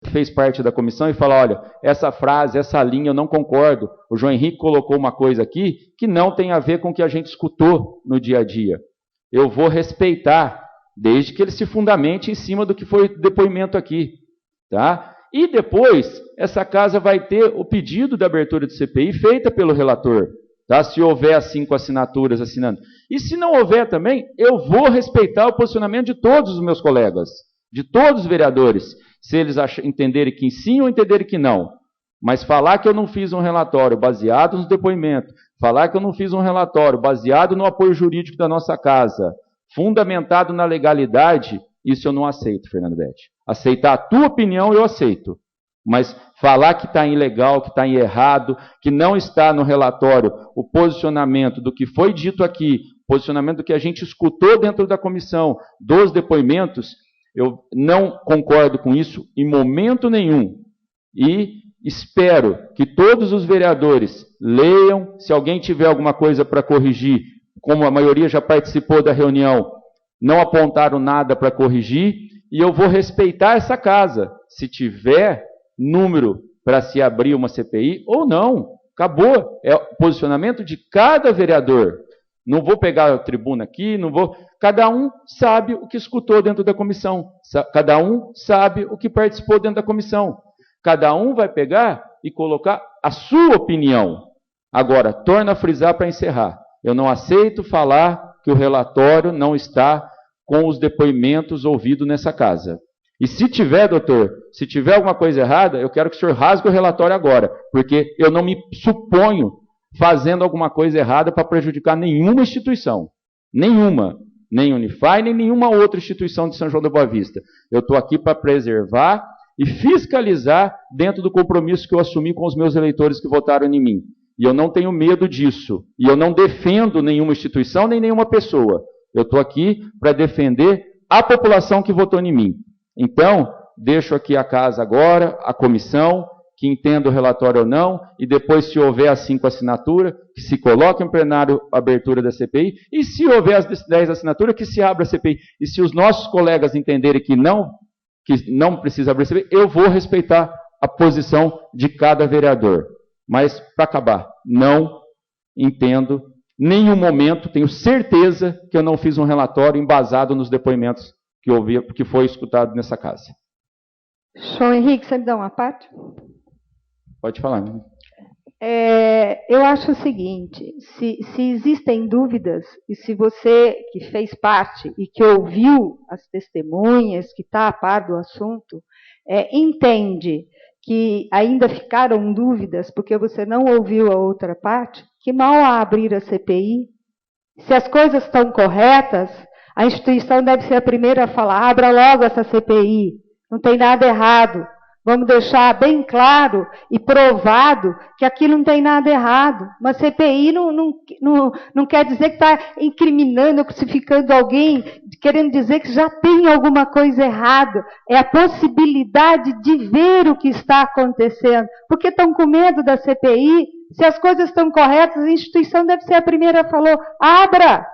que fez parte da comissão e falar, olha, essa frase, essa linha eu não concordo. O João Henrique colocou uma coisa aqui que não tem a ver com o que a gente escutou no dia a dia. Eu vou respeitar, desde que ele se fundamente em cima do que foi o depoimento aqui. Tá? E depois, essa casa vai ter o pedido de abertura de CPI feita pelo relator. Tá? Se houver as 5 assinaturas assinando. E se não houver também, eu vou respeitar o posicionamento de todos os meus colegas, de todos os vereadores, se eles entenderem que sim ou entenderem que não. Mas falar que eu não fiz um relatório baseado no depoimento, falar que eu não fiz um relatório baseado no apoio jurídico da nossa casa, fundamentado na legalidade, isso eu não aceito, Fernando Betti. Aceitar a tua opinião eu aceito. Mas falar que está ilegal, que está errado, que não está no relatório o posicionamento do que foi dito aqui, posicionamento do que a gente escutou dentro da comissão, dos depoimentos, eu não concordo com isso em momento nenhum. E espero que todos os vereadores leiam, se alguém tiver alguma coisa para corrigir, como a maioria já participou da reunião, não apontaram nada para corrigir, e eu vou respeitar essa casa. Se tiver número para se abrir uma CPI ou não, acabou. É o posicionamento de cada vereador. Não vou pegar a tribuna aqui, não vou... Cada um sabe o que escutou dentro da comissão. Cada um sabe o que participou dentro da comissão. Cada um vai pegar e colocar a sua opinião. Agora, torno a frisar para encerrar. Eu não aceito falar que o relatório não está com os depoimentos ouvidos nessa casa. E se tiver, doutor, se tiver alguma coisa errada, eu quero que o senhor rasgue o relatório agora, porque eu não me suponho fazendo alguma coisa errada para prejudicar nenhuma instituição. Nenhuma. Nem Unify, nem nenhuma outra instituição de São João da Boa Vista. Eu estou aqui para preservar e fiscalizar dentro do compromisso que eu assumi com os meus eleitores que votaram em mim. E eu não tenho medo disso. E eu não defendo nenhuma instituição, nem nenhuma pessoa. Eu estou aqui para defender a população que votou em mim. Então, deixo aqui a casa agora, a comissão, que entenda o relatório ou não, e depois, se houver as 5 assinaturas, que se coloque em plenário a abertura da CPI, e se houver as 10 assinaturas, que se abra a CPI. E se os nossos colegas entenderem que não precisa abrir a CPI, eu vou respeitar a posição de cada vereador. Mas, para acabar, não entendo, nenhum momento, tenho certeza que eu não fiz um relatório embasado nos depoimentos que foi escutado nessa casa. João Henrique, você me dá uma parte? Pode falar. Eu acho o seguinte, se existem dúvidas, e se você que fez parte e que ouviu as testemunhas, que está a par do assunto, entende que ainda ficaram dúvidas porque você não ouviu a outra parte, que mal a abrir a CPI, se as coisas estão corretas, a instituição deve ser a primeira a falar, abra logo essa CPI, não tem nada errado. Vamos deixar bem claro e provado que aquilo não tem nada errado. Uma CPI não quer dizer que está incriminando, crucificando alguém, querendo dizer que já tem alguma coisa errada. É a possibilidade de ver o que está acontecendo. Porque estão com medo da CPI? Se as coisas estão corretas, a instituição deve ser a primeira a falar, abra,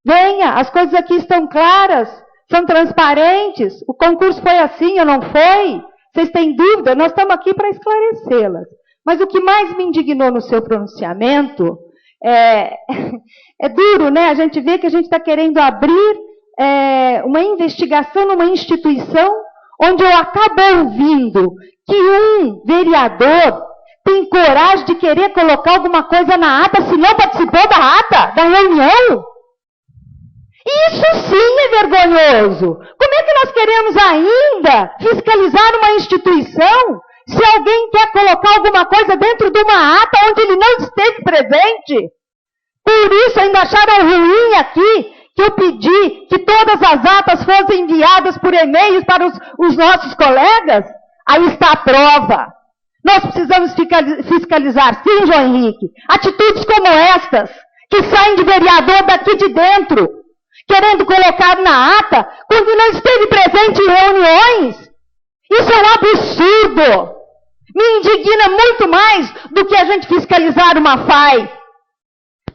venha, as coisas aqui estão claras, são transparentes, o concurso foi assim ou não foi? Vocês têm dúvida? Nós estamos aqui para esclarecê-las. Mas o que mais me indignou no seu pronunciamento é duro, né? A gente vê que a gente está querendo abrir uma investigação numa instituição onde eu acabo ouvindo que um vereador tem coragem de querer colocar alguma coisa na ata se não participou da ata, da reunião. Isso sim é vergonhoso. Como é que nós queremos ainda fiscalizar uma instituição se alguém quer colocar alguma coisa dentro de uma ata onde ele não esteve presente? Por isso ainda acharam ruim aqui que eu pedi que todas as atas fossem enviadas por e-mails para os nossos colegas? Aí está a prova. Nós precisamos fiscalizar, sim, João Henrique, atitudes como estas, que saem de vereador daqui de dentro, querendo colocar na ata, quando não esteve presente em reuniões. Isso é um absurdo. Me indigna muito mais do que a gente fiscalizar uma FAI.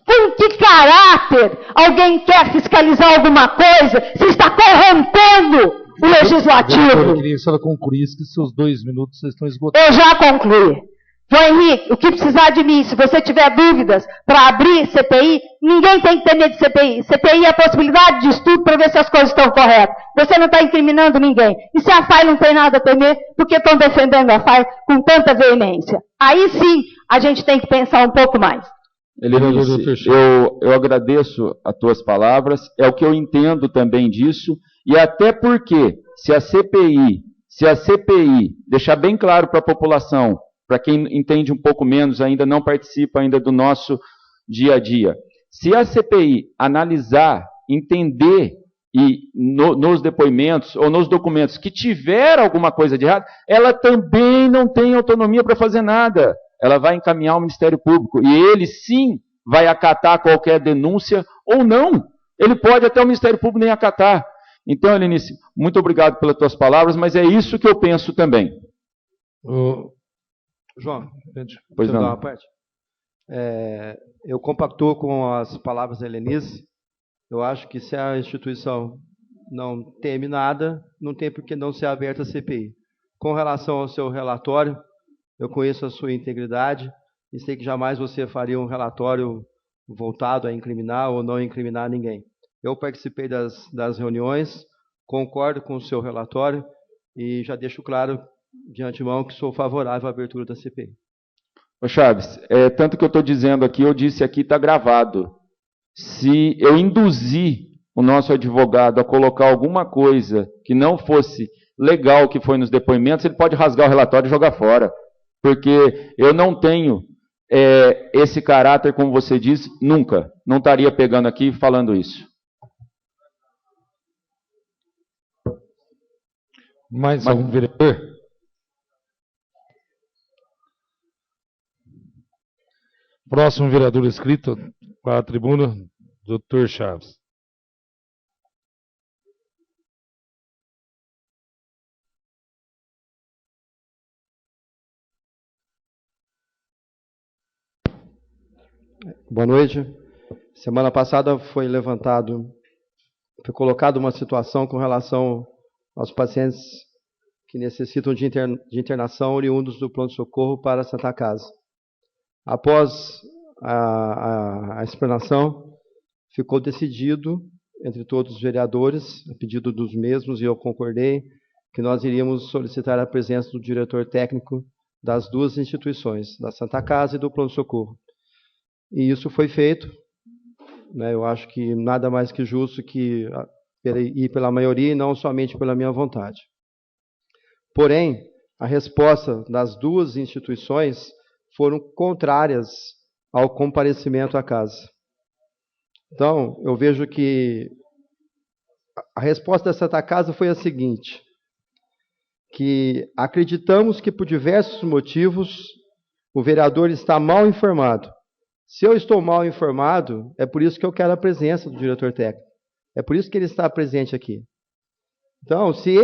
Com que caráter alguém quer fiscalizar alguma coisa se está corrompendo o Legislativo... Eu queria que a senhora concluísse que seus 2 minutos vocês estão esgotados. Eu já concluí. João Henrique, o que precisar de mim, se você tiver dúvidas para abrir CPI, ninguém tem que ter medo de CPI. CPI é a possibilidade de estudo para ver se as coisas estão corretas. Você não está incriminando ninguém. E se a FAI não tem nada a temer, por que estão defendendo a FAI com tanta veemência? Aí sim, a gente tem que pensar um pouco mais. Helenice, eu agradeço as tuas palavras, é o que eu entendo também disso, e até porque, se a CPI, deixar bem claro para a população, para quem entende um pouco menos, ainda não participa ainda do nosso dia a dia, se a CPI analisar, entender, e nos depoimentos ou nos documentos que tiver alguma coisa de errado, ela também não tem autonomia para fazer nada. Ela vai encaminhar ao Ministério Público, e ele sim vai acatar qualquer denúncia, ou não. Ele pode até o Ministério Público nem acatar. Então, Helenice, muito obrigado pelas tuas palavras, mas é isso que eu penso também. João, pois não. Uma parte. Eu compactuo com as palavras da Helenice. Eu acho que se a instituição não teme nada, não tem por que não ser aberta a CPI. Com relação ao seu relatório, eu conheço a sua integridade e sei que jamais você faria um relatório voltado a incriminar ou não incriminar ninguém. Eu participei das reuniões, concordo com o seu relatório e já deixo claro de antemão que sou favorável à abertura da CPI. Ô Chaves, tanto que eu estou dizendo aqui, eu disse aqui, está gravado. Se eu induzir o nosso advogado a colocar alguma coisa que não fosse legal que foi nos depoimentos, ele pode rasgar o relatório e jogar fora. Porque eu não tenho esse caráter, como você disse, nunca. Não estaria pegando aqui e falando isso. Mais algum vereador? Próximo vereador inscrito para a tribuna, Dr. Chaves. Boa noite. Semana passada foi colocado uma situação com relação aos pacientes que necessitam de internação oriundos do pronto-socorro para a Santa Casa. Após a explanação, ficou decidido, entre todos os vereadores, a pedido dos mesmos, e eu concordei, que nós iríamos solicitar a presença do diretor técnico das duas instituições, da Santa Casa e do pronto-socorro. E isso foi feito, né? Eu acho que nada mais que justo que ir pela maioria e não somente pela minha vontade. Porém, a resposta das duas instituições foram contrárias ao comparecimento à casa. Então, eu vejo que a resposta da Santa Casa foi a seguinte, que acreditamos que por diversos motivos o vereador está mal informado. Se eu estou mal informado, é por isso que eu quero a presença do diretor técnico. É por isso que ele está presente aqui. Então, se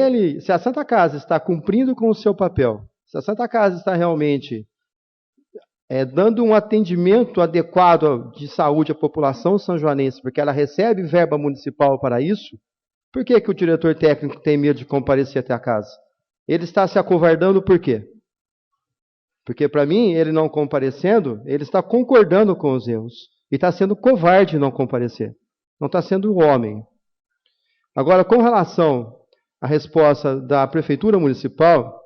a Santa Casa está cumprindo com o seu papel, se a Santa Casa está realmente dando um atendimento adequado de saúde à população sanjoanense, porque ela recebe verba municipal para isso, por que o diretor técnico tem medo de comparecer até a casa? Ele está se acovardando por quê? Porque, para mim, ele não comparecendo, ele está concordando com os erros. E está sendo covarde não comparecer. Não está sendo homem. Agora, com relação à resposta da Prefeitura Municipal,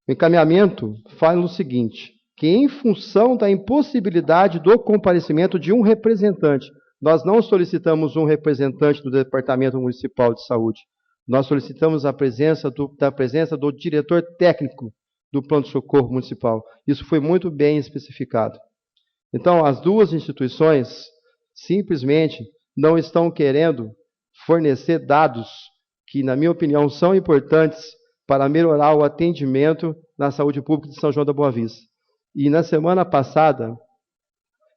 o encaminhamento fala o seguinte, que em função da impossibilidade do comparecimento de um representante, nós não solicitamos um representante do Departamento Municipal de Saúde, nós solicitamos a presença do diretor técnico do pronto-socorro municipal. Isso foi muito bem especificado. Então, as duas instituições simplesmente não estão querendo fornecer dados que, na minha opinião, são importantes para melhorar o atendimento na saúde pública de São João da Boa Vista. E na semana passada,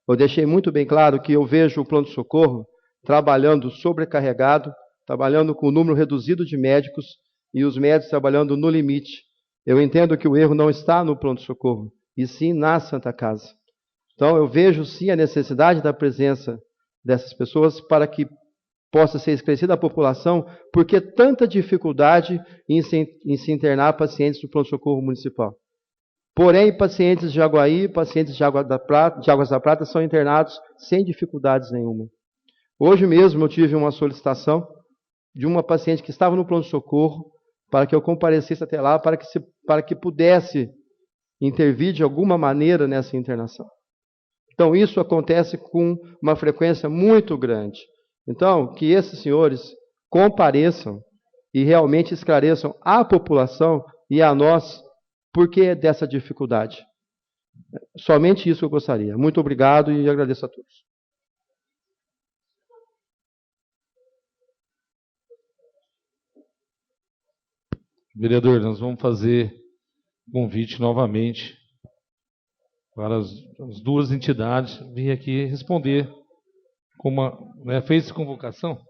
eu deixei muito bem claro que eu vejo o pronto-socorro trabalhando sobrecarregado, trabalhando com um número reduzido de médicos e os médicos trabalhando no limite. Eu entendo que o erro não está no pronto-socorro, e sim na Santa Casa. Então, eu vejo sim a necessidade da presença dessas pessoas para possa ser esclarecida à população por que tanta dificuldade em se internar pacientes do pronto-socorro municipal. Porém, pacientes de Jaguaí, pacientes de Águas da Prata são internados sem dificuldades nenhuma. Hoje mesmo eu tive uma solicitação de uma paciente que estava no pronto-socorro para que eu comparecesse até lá para que pudesse intervir de alguma maneira nessa internação. Então, isso acontece com uma frequência muito grande. Então, que esses senhores compareçam e realmente esclareçam à população e a nós por que dessa dificuldade. Somente isso eu gostaria. Muito obrigado e agradeço a todos. Vereador, nós vamos fazer convite novamente para as duas entidades vir aqui responder. Fez convocação?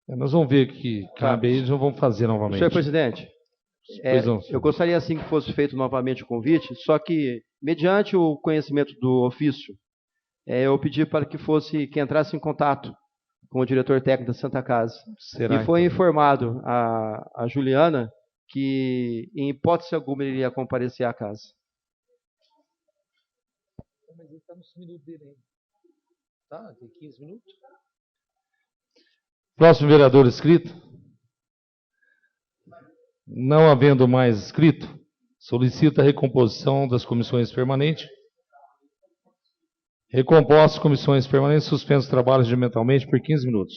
Nós vamos ver que cabe aí, nós vamos fazer novamente. Senhor presidente, eu gostaria assim que fosse feito novamente o convite, só que, mediante o conhecimento do ofício, eu pedi para que entrasse em contato com o diretor técnico da Santa Casa. Será, e foi informado a Juliana que, em hipótese alguma, ele iria comparecer à casa. Mas ele está nos minutos dele ainda. Tá, tem 15 minutos. Próximo vereador inscrito. Não havendo mais inscrito, solicita a recomposição das comissões permanentes. Recompostas comissões permanentes, suspensos trabalhos regimentalmente por 15 minutos.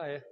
É.